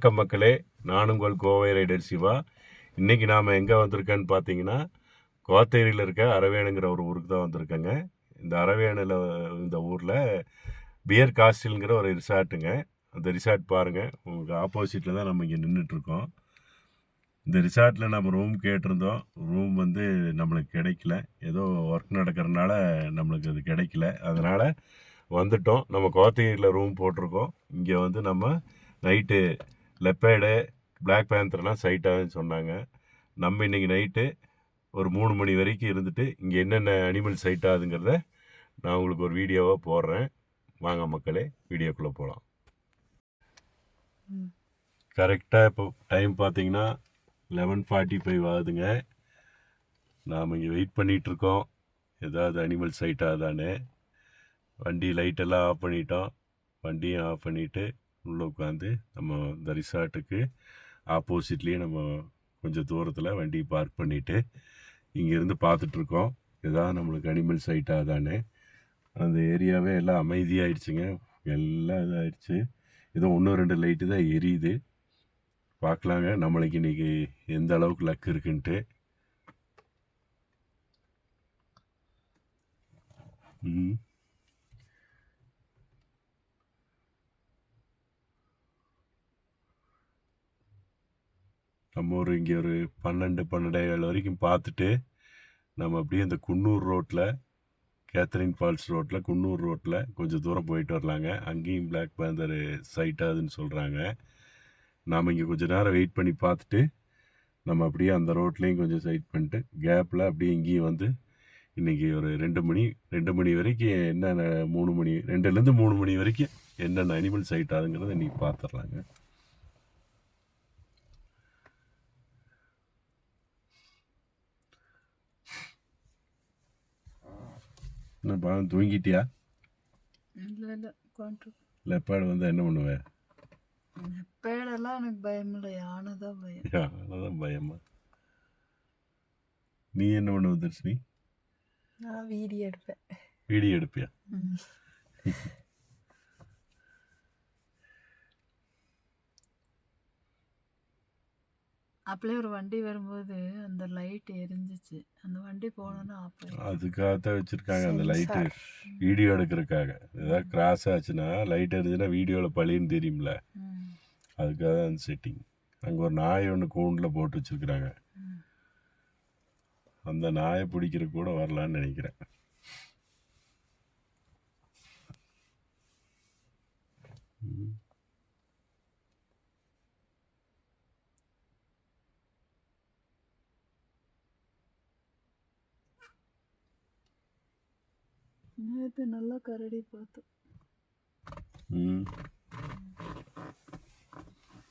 வணக்கம் மக்களே, நான் உங்கள் கோவை ரைடர் சிவா. இன்றைக்கி நாம் எங்கே வந்திருக்கேன்னு பார்த்தீங்கன்னா, கோத்தகிரியில் இருக்க அரவேணுங்கிற ஒரு ஊருக்கு தான் வந்திருக்கேங்க. இந்த அரவேணில் இந்த ஊரில் பியர் காஸ்டில்ங்கிற ஒரு ரிசார்ட்டுங்க. அந்த ரிசார்ட் பாருங்கள், உங்களுக்கு ஆப்போசிட்டில் தான் நம்ம இங்கே நின்றுட்டுருக்கோம். இந்த ரிசார்ட்டில் நம்ம ரூம் கேட்டிருந்தோம். ரூம் வந்து நம்மளுக்கு கிடைக்கல, ஏதோ ஒர்க் நடக்கிறதுனால நம்மளுக்கு அது கிடைக்கல. அதனால் வந்துட்டோம். நம்ம கோத்தகிரியில் ரூம் போட்டிருக்கோம். இங்கே வந்து நம்ம நைட்டு லெப்பேடு, பிளாக் பேந்தர்லாம் சைட் ஆகுதுன்னு சொன்னாங்க. நம்ம இன்றைக்கி நைட்டு ஒரு 3 மணி வரைக்கும் இருந்துட்டு இங்கே என்னென்ன அனிமல் சைட் ஆகுதுங்கிறத நான் உங்களுக்கு ஒரு வீடியோவாக போடுறேன். வாங்க மக்களே, வீடியோக்குள்ளே போகலாம். கரெக்டாக இப்போ டைம் பார்த்தீங்கன்னா 11:45 ஆகுதுங்க. நாம் இங்கே வெயிட் பண்ணிகிட்ருக்கோம், ஏதாவது அனிமல் சைட் ஆகுதானே. வண்டி லைட்டெல்லாம் ஆஃப் பண்ணிட்டோம். வண்டியும் ஆஃப் பண்ணிவிட்டு உள்ளே உட்காந்து நம்ம இந்த ரிசார்ட்டுக்கு ஆப்போசிட்லேயே நம்ம கொஞ்சம் தூரத்தில் வண்டி பார்க் பண்ணிவிட்டு இங்கேருந்து பார்த்துட்ருக்கோம், எதாவது நம்மளுக்கு அனிமல் சைட் ஆகுதானே. அந்த ஏரியாவே எல்லாம் அமைதியாகிடுச்சுங்க, எல்லாம் இதாகிடுச்சு. ஏதோ 1-2 லைட்டு தான் எரியுது. பார்க்கலாங்க நம்மளுக்கு இன்றைக்கி எந்த அளவுக்கு லக் இருக்குன்ட்டு. நம்ம இங்கே ஒரு 12-12:15 வரைக்கும் பார்த்துட்டு நம்ம அப்படியே இந்த குன்னூர் ரோட்டில், கேத்தரின் ஃபால்ஸ் ரோட்டில், குன்னூர் ரோட்டில் கொஞ்சம் தூரம் போயிட்டு வரலாங்க. அங்கேயும் பிளாக் பேந்தர் சைட் ஆகுதுன்னு சொல்கிறாங்க. நாம் இங்கே கொஞ்சம் நேரம் வெயிட் பண்ணி பார்த்துட்டு நம்ம அப்படியே அந்த ரோட்லேயும் கொஞ்சம் சைட் பண்ணிட்டு கேப்பில் அப்படியே இங்கேயும் வந்து இன்றைக்கி ஒரு 2 மணி வரைக்கும் என்னென்ன 3 மணி 2லேருந்து 3 மணி வரைக்கும் என்னென்ன அனிமல் சைட் ஆகுதுங்கிறத இன்றைக்கி பார்த்துடலாங்க. என்னப்பா தூங்கிட்டியா? லெப்பர்டு வந்து என்ன பண்ணுவேன்? லெப்பர்டெல்லாம் எனக்கு பயம் இல்லை, யானை தான் பயம். யானை தான் பயமா? நீ என்ன பண்ணுவ தர்ஷினி? நான் வீடியோ எடுப்பேன். வீடியோ எடுப்பியா? அப்படியே ஒரு வண்டி வரும்போது அந்த லைட் எரிஞ்சிச்சு, அந்த வண்டி போனோன்னா அதுக்காகத்தான் வச்சுருக்காங்க அந்த லைட்டு, வீடியோ எடுக்கிறதுக்காக. ஏதாவது கிராஸ் ஆச்சுன்னா லைட் எரிஞ்சுன்னா வீடியோவில் பழின்னு தெரியும்ல, அதுக்காக தான் அந்த செட்டிங். அங்கே ஒரு நாய் ஒன்று கூண்டில் போட்டு வச்சுருக்குறாங்க, அந்த நாயை பிடிக்கிற கூட வரலான்னு நினைக்கிறேன். நேற்று நல்லா கரடி பார்த்தோம்.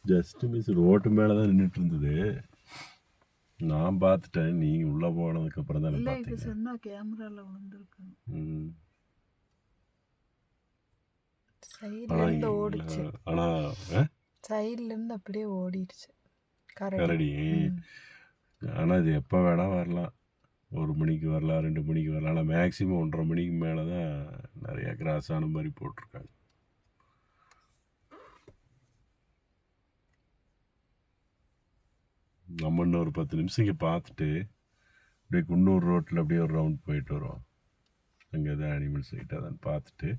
ஜஸ்ட் மிஸ் ரோட்டு மேலே தான் நின்றுட்டு இருந்தது, நான் பார்த்துட்டேன். நீ உள்ளே போனதுக்கப்புறம் தான் பார்த்தீங்க. சொன்னா கேமராவில் விழுந்துருக்கு. சைட்லேருந்து ஓடிச்சு, ஆனால் சைட்லேருந்து அப்படியே ஓடிடுச்சு கரடி. ஆனால் இது எப்போ வேணால் வரலாம், 1 மணிக்கு வரலாம், 2 மணிக்கு வரலாம். ஆனால் மேக்ஸிமம் 1:30 மணிக்கு மேலே தான் நிறையா கிராஸ் ஆன மாதிரி போட்டிருக்காங்க. நம்ம இன்னும் ஒரு 10 நிமிஷம் இங்கே பார்த்துட்டு அப்படியே குன்னூர் ரோட்டில் அப்படியே ஒரு ரவுண்ட் போயிட்டு வருவோம். அங்கே தான் அனிமல் சைட்டாக தான் பார்த்துட்டு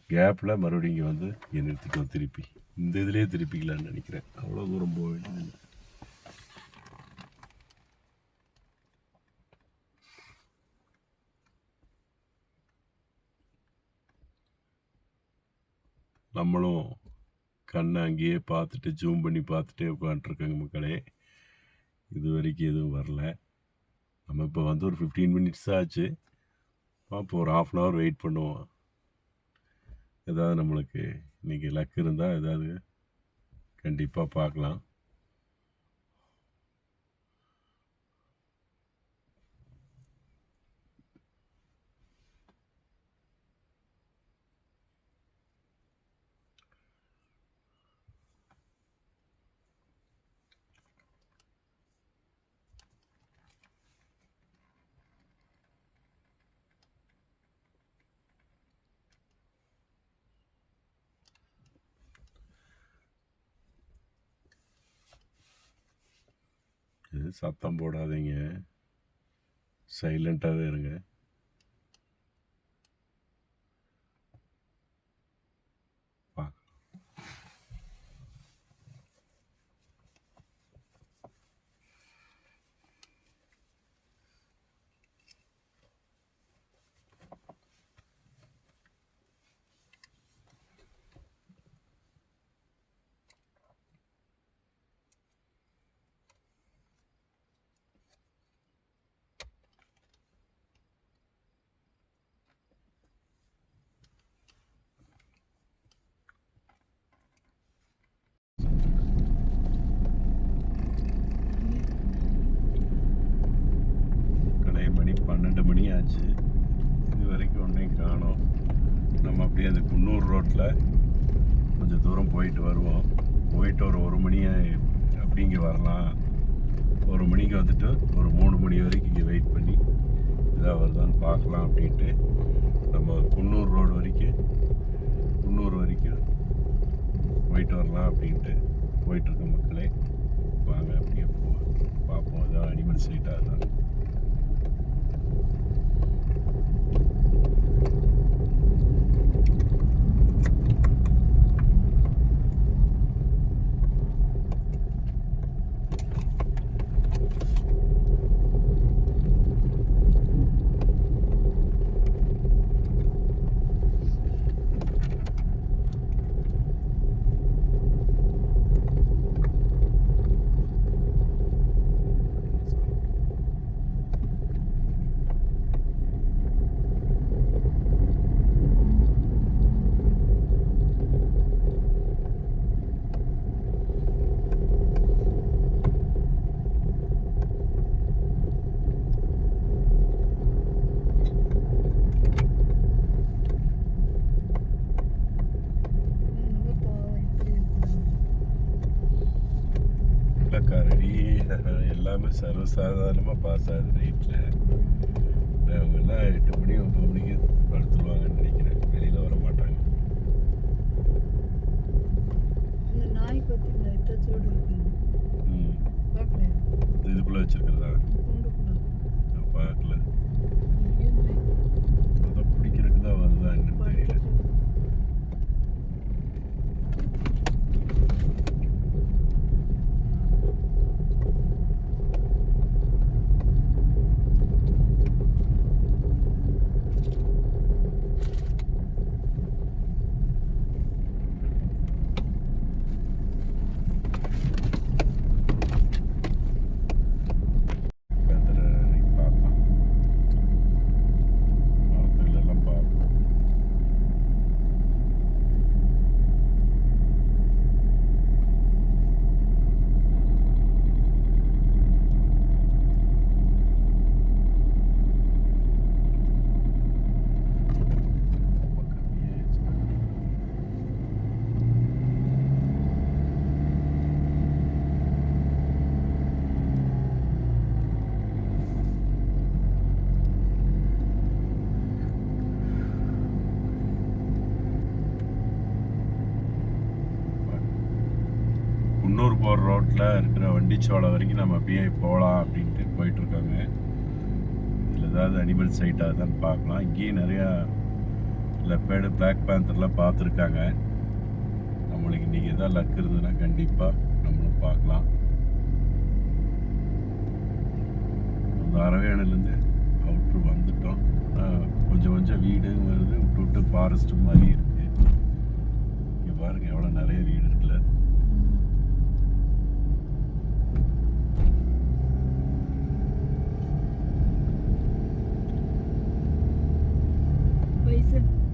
கேப்பில் மறுபடியும் இங்கே வந்து இங்கே நிறுத்திக்குவோம். திருப்பி இந்த இதுலேயே திருப்பிக்கலான்னு நினைக்கிறேன், அவ்வளோ தூரம் போக வேண்டியது. நம்மளும் கண்ணை அங்கேயே பார்த்துட்டு ஜூம் பண்ணி பார்த்துட்டே உட்காந்துருக்கோங்க மக்களே. இது வரைக்கும் எதுவும் வரல. நம்ம இப்போ வந்து ஒரு 15 மினிட்ஸ் தான் ஆச்சு. அப்போ ஒரு 1/2 hour வெயிட் பண்ணுவோம். ஏதாவது நம்மளுக்கு இன்றைக்கி லக் இருந்தால் ஏதாவது கண்டிப்பாக பார்க்கலாம். சத்தம் போடாதீங்க, சைலண்ட்டாகவே இருங்க. மணி 12 மணி ஆச்சு, இது வரைக்கும் ஒன்றையும் காணோம். நம்ம அப்படியே அந்த குன்னூர் ரோட்டில் கொஞ்சம் தூரம் போயிட்டு வருவோம். போயிட்டு ஒரு மணி அப்படி இங்கே வரலாம். 1 மணிக்கு வந்துட்டு ஒரு 3 மணி வரைக்கும் இங்கே வெயிட் பண்ணி இதாக வருதான்னு பார்க்கலாம் அப்படின்ட்டு நம்ம குன்னூர் வரைக்கும் போயிட்டு வரலாம் அப்படின்ட்டு போயிட்டுருக்க மக்களே. வாங்க அப்படியே பார்ப்போம். அதான் அனிமல் சைட்டாக தான். கரடி எல்லாமே சர்வசாதாரணமாக பாஸ் ஆகுது நைட்டில். அவங்கெல்லாம் 8 மணி 9 மணிக்கு படுத்துருவாங்கன்னு நினைக்கிறேன், வெளியில் வர மாட்டாங்க. இந்த நாய் பார்த்தீங்களா, எத்தாச்சோடு இருக்குங்க. பார்க்கலையா? இதுக்குள்ளே வச்சுருக்கிறதா? கூண்டுக்குள்ள. நான் பார்க்கல. ஐயோ, நாய். அதை பிடிக்கிறதுக்கு தான் வருதா என்னன்னு தெரியல. குன்னூர் போகிற ரோட்டில் இருக்கிற வண்டிச்சோலை வரைக்கும் நம்ம அப்படியே போகலாம் அப்படின்ட்டு போயிட்டுருக்காங்க. இதில் ஏதாவது அனிமல் சைட் ஆகுதான்னு பார்க்கலாம். இங்கேயும் நிறையா லெப்பேடு, பிளாக் பேந்தர்லாம் பார்த்துருக்காங்க. நம்மளுக்கு இன்றைக்கி எதாவது லக் இருந்ததுன்னா கண்டிப்பாக நம்மளும் பார்க்கலாம். அந்த அரவேணிலேருந்து அவுட்ரு வந்துட்டோம். கொஞ்சம் கொஞ்சம் வீடு வருது, விட்டு ஃபாரஸ்ட்டு மாதிரி இருக்குது. இங்கே பாருங்கள் எவ்வளோ நிறைய வீடு இருக்குல்ல.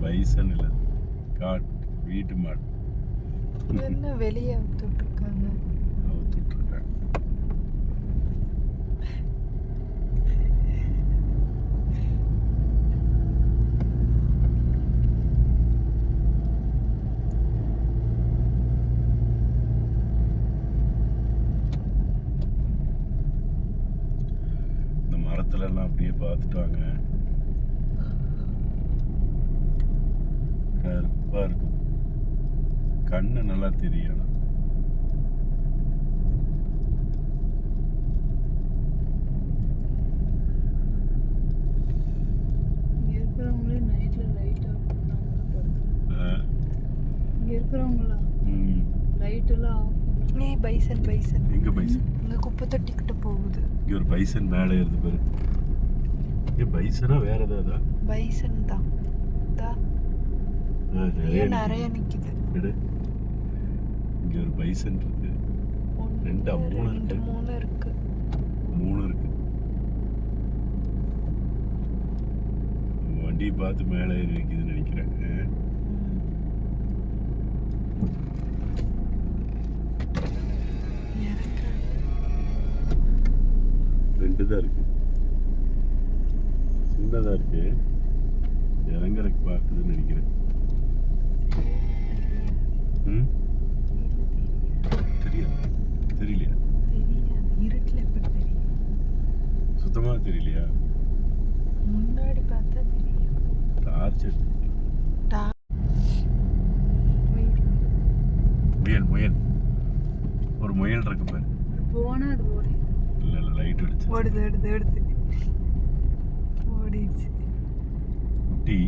பைசன் இல்லை, வீட்டு மாடு. என்ன வெளியே அவுத்துட்ருக்காங்க. இந்த மரத்துல எல்லாம் அப்படியே பார்த்துட்டாங்க. கருப்பா இருக்கும், கண்ணு நல்லா தெரியும். இருக்கிறவங்களா ம். லைட் எல்லாம் ஆஃப் பண்ணு. ஏய் பைசன் பைசன் எங்க பைசன்? இங்க குப்பை தொட்டிக்கிட்ட போகுது. இங்க ஒரு பைசன் மேலே ஏறுது பாரு. பைசனா வேற ஏதாவது? பைசன் தான் தா நிறைய நிறைய நிக்குது. எடு. இங்க ஒரு பைசன் இருக்கு. ஒன்று, ரெண்டா, மூணு ரெண்டு இருக்கு. 3 இருக்கு. 3 இருக்கு. வண்டியை பார்த்து மேலே ஏறி நிற்கிதுன்னு நினைக்கிறேன். ரெண்டு தான் இருக்கு. சின்னதாக இருக்கு. இறங்குறதுக்கு பார்க்குதுன்னு நினைக்கிறேன். ம், தெரியாது. தெரியலையா? இருட்டில் எப்படி தெரியும்? சுத்தமாக தெரியலையா? முன்னாடி பார்த்தா தெரியும். டார்ச் எடுத்து. வெயில். முயல் ஒரு முயல் இருக்கு பாரு. போனா அது ஓடி இல்லை லைட் அடிச்சு ஓடுது ஓடிடுச்சு. குட்டி.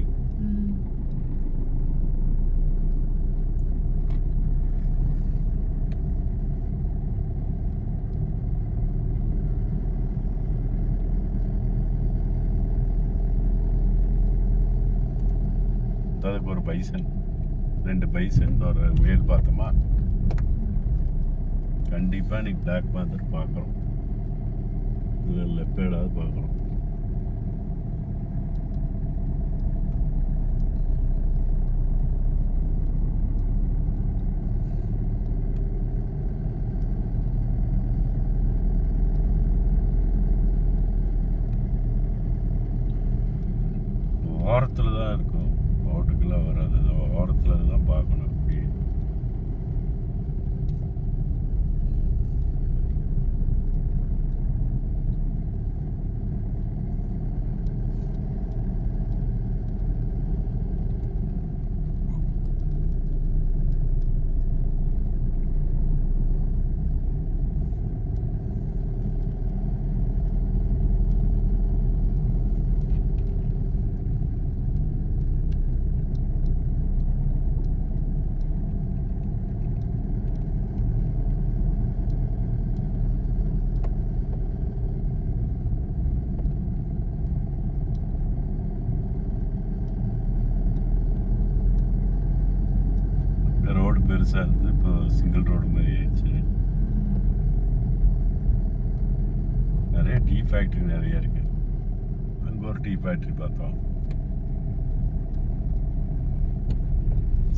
அதுக்கு ஒரு பைசன், 2 பைசன், ஒரு முயல் பார்த்தோமா. கண்டிப்பாக இன்னைக்கு பிளாக் பேந்தர் பார்க்குறோம், இல்லை லெப்பேடாவது பார்க்குறோம். ஓரத்தில் தான் இருக்கும், ரோட்டுக்கெல்லாம் வராது. அது ஓரத்தில் தான் பார்க்கணும். அப்படி ரோடு பெருசாக இருந்தது, இப்போ சிங்கிள் ரோடு மாதிரி ஆயிடுச்சு. நிறைய டீ ஃபேக்ட்ரி நிறைய இருக்கு. அங்கே ஒரு டீ ஃபேக்ட்ரி பார்த்தோம்.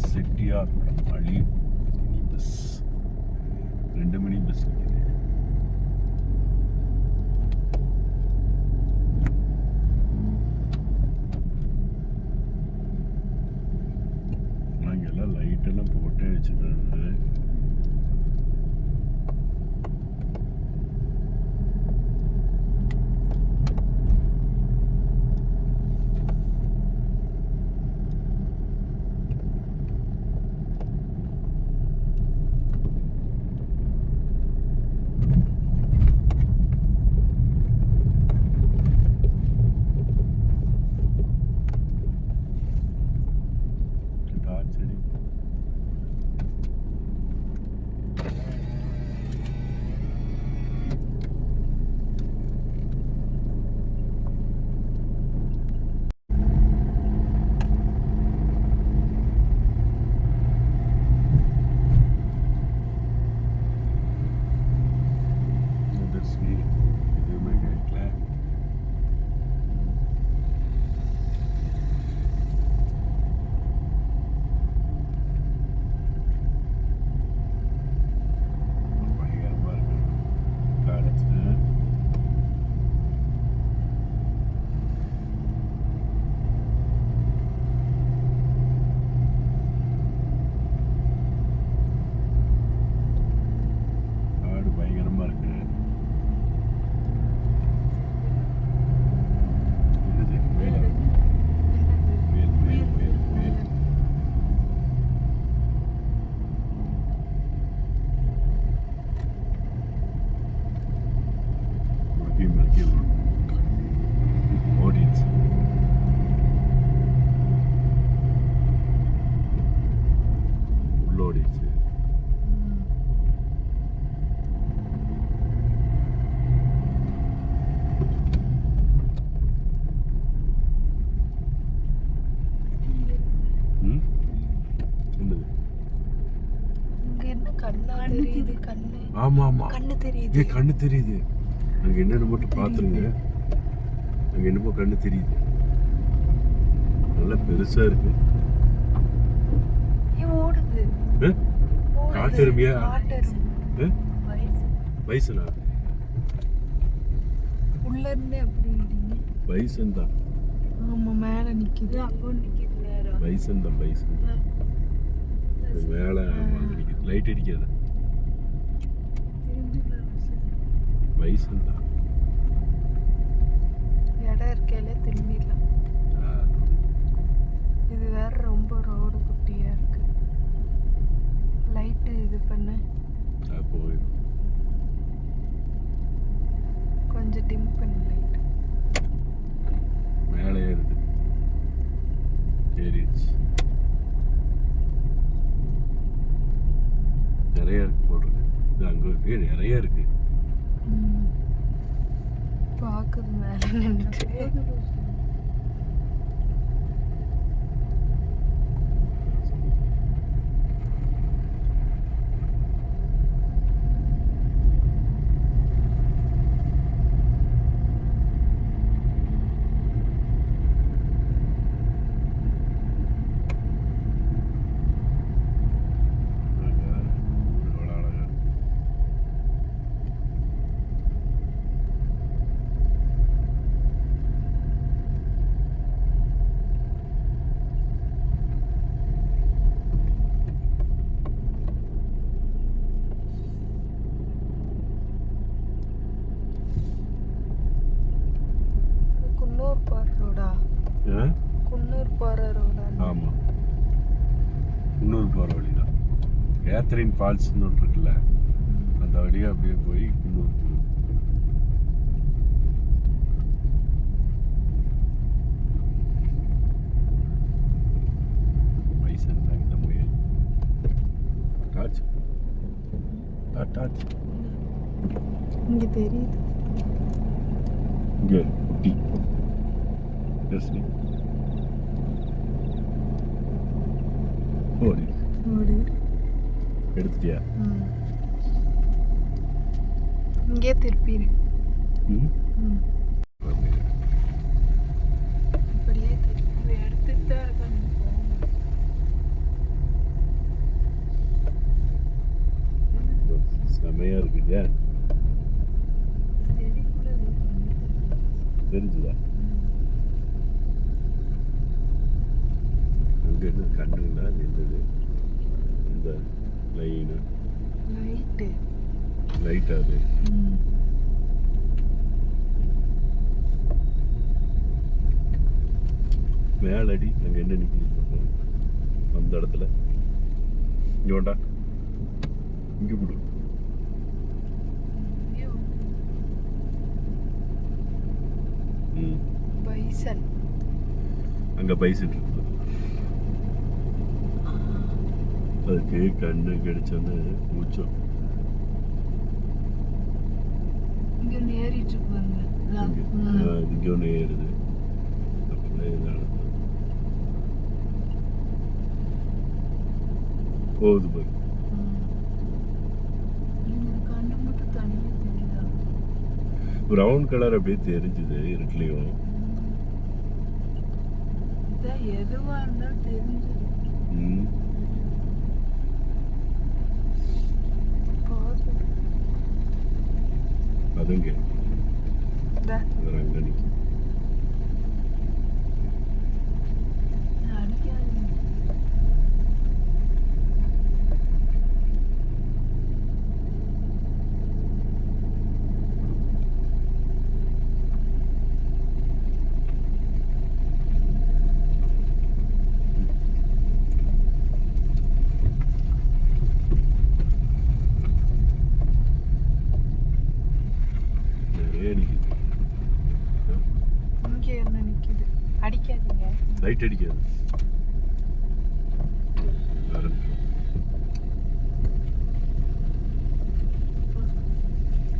செட்டியார் அழி மினி பஸ், 2 மினி பஸ் இருக்குது. ஆனால் இங்கெல்லாம் லைட்டெல்லாம் போட்டே வச்சுக்கிறாங்க. எதுவுமே கேட்கல. தெரியுது கண்ணு. ஆமா ஆமா கண்ணு தெரியுது. ஏ கண்ணு தெரியுது. அங்க என்னன்னு மட்டும் பாத்துருங்க. அங்க என்னமோ கண்ணு தெரியுது. நல்லா பெருசா இருக்கு. ஓடுது. காட்டெருமையா? காட்டெருமை. பைசனா? உள்ள இருந்தே அப்படி இல்லைங்க. பைசன் தான். ஆமா மேல நிக்குது. அங்கே நிற்கிது வேற. பைசன் தான் பைசன். மேல ஆமா அங்க நிக்குது. லைட் அடிக்காது. பைசன் தான். இடம் இருக்கையில திரும்பிடலாம். இது வேற ரொம்ப ரோடு குட்டியா இருக்கு. லைட்டு இது பண்ணு. போயிடும். கொஞ்சம் டிம் பண்ணு லைட். மேலே இருக்கு. ஏறிடுச்சு. நிறைய இருக்கு போட்டிருக்கு. இது அங்க நிறைய இருக்கு. பாக்குது மேல நின்னுட்டு. குன்னூர் போற ரோடா? குன்னூர் போற ரோடா? ஆமா குன்னூர் போற வழிதான். கேத்தரின் ஃபால்ஸ்னு ஒன்று இருக்குல்ல, அந்த வழியா அப்படியே போய் குன்னூர் போகணும். பைசன் தான் இந்த முயல். டார்ச் டார்ச் இங்க தெரியுது. இங்கே குட்டி பெருசு ஓடி ஓடி. எடுத்துட்டியா? இங்கே திருப்பிடு. ம் அப்படியே திருப்பி எடுத்துட்டு தான் இருக்கேன். செமையா இருக்குங்க. செடி கூட தெரிஞ்சுதா? அங்கே என்ன கண்ணுங்களா நின்றுது இந்த லைனு லைட்டு. லைட்டாக அது மேலடி அங்கே என்ன நிற்கிது அந்த இடத்துல. இங்கே வேண்டா, இங்கே கொடு. பைசன். அங்கே பைசன் இருக்குது. அதுக்கு கண்ணு கிடைச்சோன்னு மூச்சம். இங்கே ஏறிட்டு இருப்பாங்க. இங்கே ஒன்று ஏறுது. அப்படியே போகுது பாரு. கண்ணு மட்டும் தனியாக தெரியுதா? ப்ரௌன் கலர் அப்படியே தெரிஞ்சுது இருட்டுலையும். இதான் எதுவாக இருந்தாலும் தெரிஞ்சுது. அதுங்க அங்கே நிற்கும். அடிக்காது. இங்கே என்ன நிக்குது? அடிக்காதீங்க. லைட் அடிக்காது.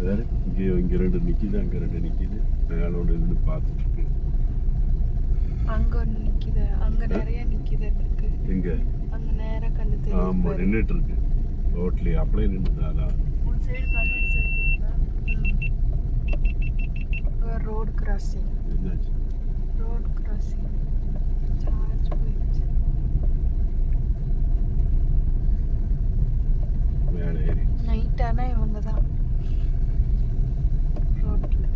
வேற இங்கே ரெண்டு நிற்கிது, அங்கே ரெண்டு நிற்கிது. மேலே ஒன்று இருந்து பார்த்துட்டு இருக்கு. அங்க ஒண்ணு நிக்குது. அங்க நிறைய நிக்குது இருக்கு. எங்க? அங்க நேரா கண்ணு தெரியுது. ஆமாம் நின்றுட்டு இருக்கு. ரோட்லேயே அப்படியே நின்றுதானா? உன் சைடு கண்ணாடி சேர்த்தீங்களா? Road crossing. என்னாச்சு? Road crossing. சார்ஜ் போயிடுச்சு. மேலே ஏறி நைட் ஆனால் இவங்க தான் ரோட்டில்.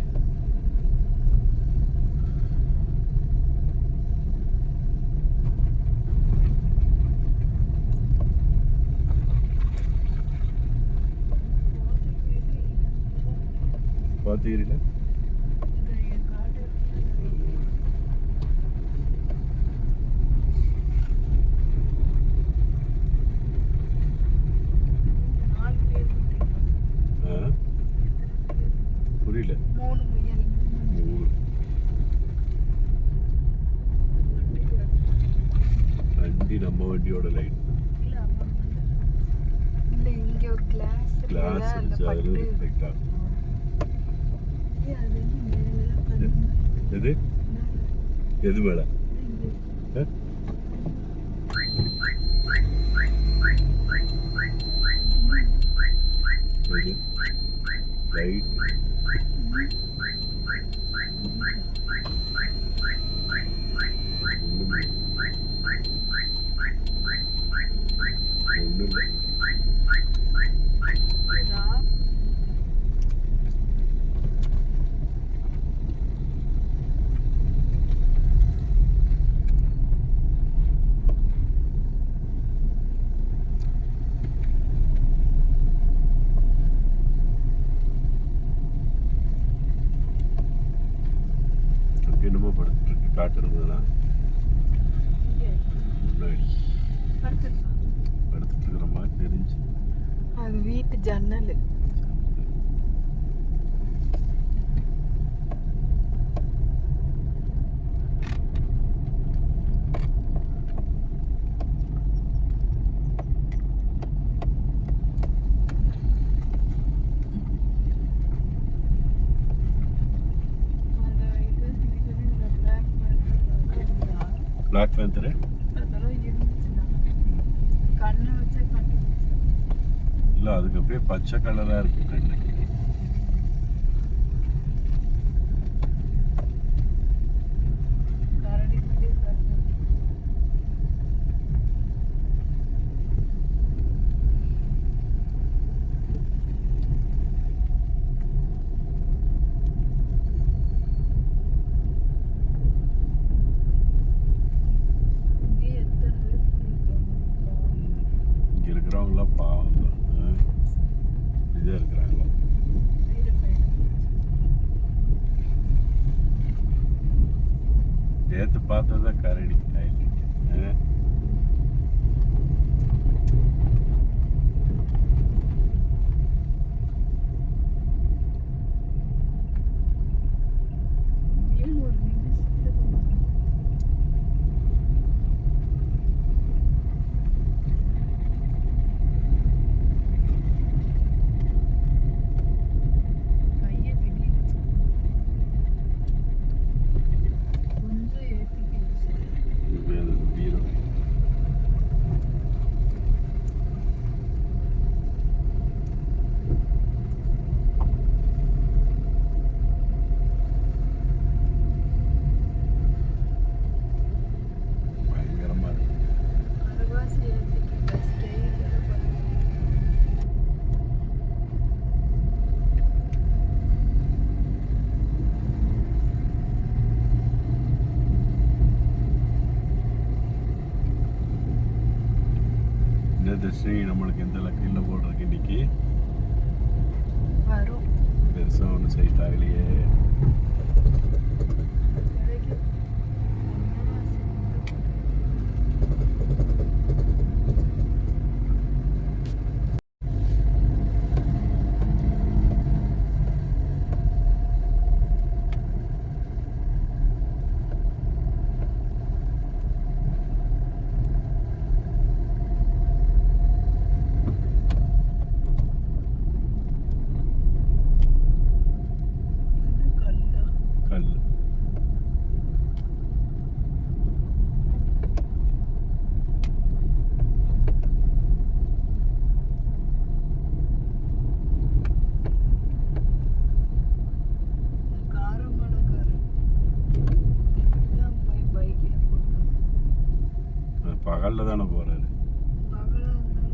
பார்த்துக்கிறீங்களா? இந்த என் காட்டு நாலு பேர் கிட்டீங்களா? ஆ? புரியல. 3 முயல். வண்டி நம்ம வண்டியோட லைட் இல்ல அம்மா இல்லை இங்கே ஒரு கிளாஸ் கிளாஸ் அந்த இருந்துச்சு, பட்டு. அதில் ரிஃப்ளெக்ட் ஆகும். அது வந்து மேலே கண்ணு எது எது மேலே? ஆ? எது லைட்? ஒன்றும் இல்லை. இதா அங்கே என்னமோ படுத்துட்டு இருக்கு, காட்டுறதுலாம் இங்கே முன்னாடி படுத்துருக்கா? படுத்துட்டு இருக்கிற மாதிரி தெரிஞ்சு. அது வீட்டு ஜன்னல். அந்த இது இந்த பிளாக் இருந்தா பிளாக் பேந்தரு அதெல்லாம் இருந்துச்சுன்னா கண்ணை வச்சே கண்டுபிடிச்சு. இல்லை, அதுக்கு அப்படியே பச்சை கலராக இருக்கு கண்ணு. கரடி கட்டி கண்ணு இங்கே எத்தனை பேர் இருக்காங்க? இங்கே இருக்கிறவங்களாம் பாவம் தான். இதே இருக்கிறாங்களா? வீடு கையில் நேற்று பார்த்ததா கரடி கையில். ஏன் ஒரு நிமிஷத்துக்கு வரும்? கையை பிடிச்சு கொஞ்சம் ஏற்றிக்கிட்டு சார். பீரோ பயங்கரமாக இருக்கு. அரைவாசி ஏற்றிக்கிட்ட ஸ்டெயிலில் பண்ணுவோம். இந்த தர்ஷினி நம்மளுக்கு எந்த லக்கையில் போடுறதுக்கு இன்னைக்கு வரும். பெருசாக ஒன்றும் சைட் ஆகலையே. கிடைக்கும். அரைவாசி கல்லா கல் பகலில் தானே போகிறாரு. பகலா இருந்தாலும்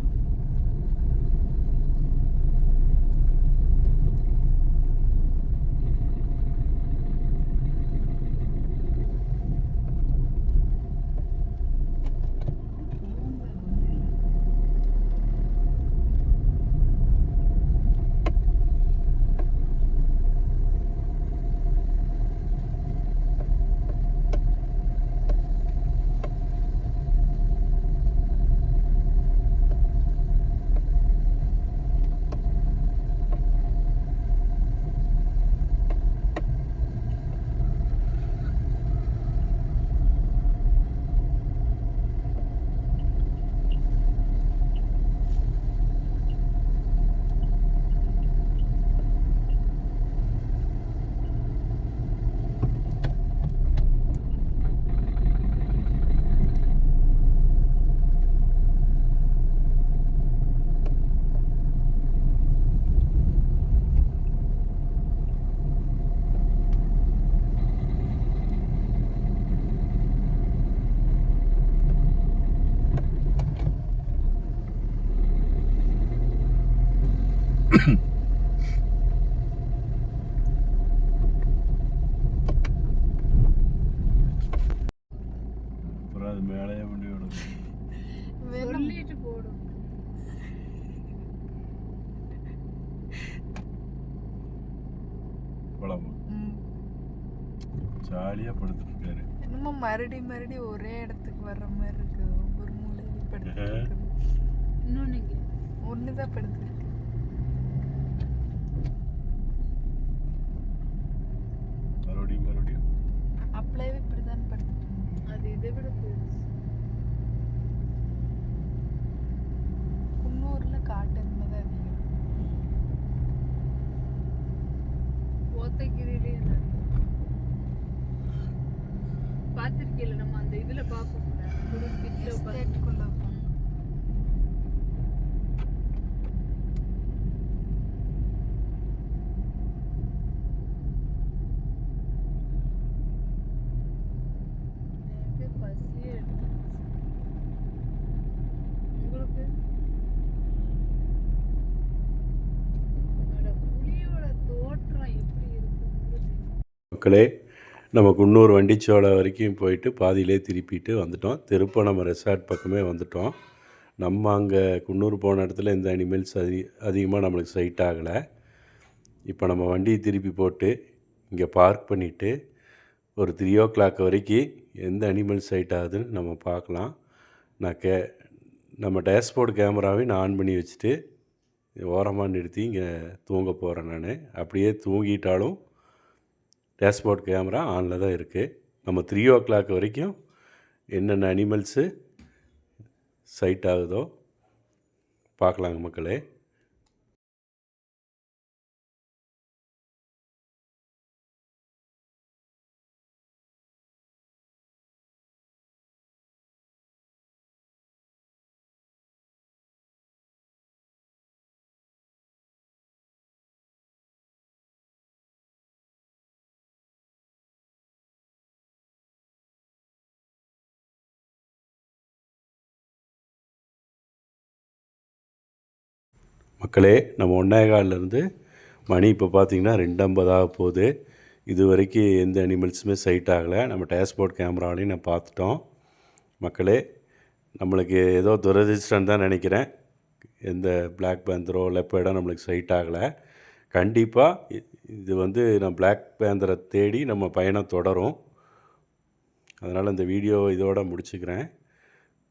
அப்புறம் அது மேலேயே வண்டி விடும். வேணும். சொல்லிட்டு போடும். போலாமா? ம். ஜாலியாக படுத்துட்ருக்காரு. என்னமோ மறுபடி ஒரே இடத்துக்கு வர்ற மாதிரி இருக்கு. ஒவ்வொரு மூலையிலும் படுத்துட்டு இருக்குது. இன்னொன்னு இங்க. ஒண்ணுதான் படுத்துருக்கு. மறுபடியும் அப்பளவே இப்படிதான் படுத்துட்டு இருந்தேன். அது இதை விட பெருசு. குன்னூர்ல காட்டெருமை தான் அதிகம். ஓத்தைக்கிரியிலே நிறைய. பார்த்திருக்கீல்ல, நம்ம அந்த இதுல பார்ப்போம்ல, ஒரு பிட்ல எஸ்டேட்டுக்குள்ள உட்காந்து. எனக்கு பசியே எடுத்துருச்சு. உங்களுக்கு? அட, புலியோட தோற்றம் எப்படி இருக்கும்னு மக்களே, நம்ம குன்னூர் வண்டிச்சோலை வரைக்கும் போயிட்டு பாதியிலே திருப்பிட்டு வந்துட்டோம். திருப்ப நம்ம ரெசார்ட் பக்கமே வந்துட்டோம். நம்ம அங்கே குன்னூர் போன இடத்துல இந்த அனிமல்ஸ் அதிகமாக நம்மளுக்கு சைட் ஆகலை. இப்போ நம்ம வண்டியை திருப்பி போட்டு இங்கே பார்க் பண்ணிவிட்டு ஒரு 3 வரைக்கும் எந்த அனிமல் சைட் ஆகுதுன்னு நம்ம பார்க்கலாம். நம்ம டேஷ்போர்டு கேமராவையும் நான் ஆன் பண்ணி வச்சுட்டு ஓரமாக நிறுத்தி இங்கே தூங்க போகிறேன். நான் அப்படியே தூங்கிட்டாலும் டேஷ்போர்ட் கேமரா ஆனில் தான் இருக்குது. நம்ம 3 வரைக்கும் என்னென்ன அனிமல்ஸு சைட் ஆகுதோ பார்க்கலாங்க மக்களே. மக்களே, நம்ம 1:15 மணி இப்போ பார்த்திங்கன்னா 2:50 ஆக போகுது. இது வரைக்கும் எந்த அனிமல்ஸுமே சைட் ஆகலை. நம்ம டேஷ்போர்ட் கேமராவிலையும் நான் பார்த்துட்டோம். மக்களே, நம்மளுக்கு ஏதோ துரதிர்ஷ்டம் தான் நினைக்கிறேன். எந்த பிளாக் பேந்தரோ லெப்பர்டோ நம்மளுக்கு சைட் ஆகலை. கண்டிப்பாக இது நான் பிளாக் பேந்தரை தேடி நம்ம பயணம் தொடரும். அதனால் இந்த வீடியோவை இதோடு முடிச்சுக்கிறேன்.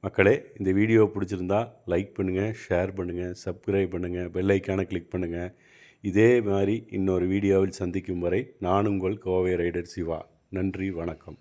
மக்களே, இந்த வீடியோ பிடிச்சிருந்தா லைக் பண்ணுங்கள், ஷேர் பண்ணுங்கள், சப்ஸ்கிரைப் பண்ணுங்கள், பெல் ஐக்கானை கிளிக் பண்ணுங்கள். இதே மாதிரி இன்னொரு வீடியோவில் சந்திக்கும் வரை நான் உங்கள் கோவை ரைடர் சிவா. நன்றி, வணக்கம்.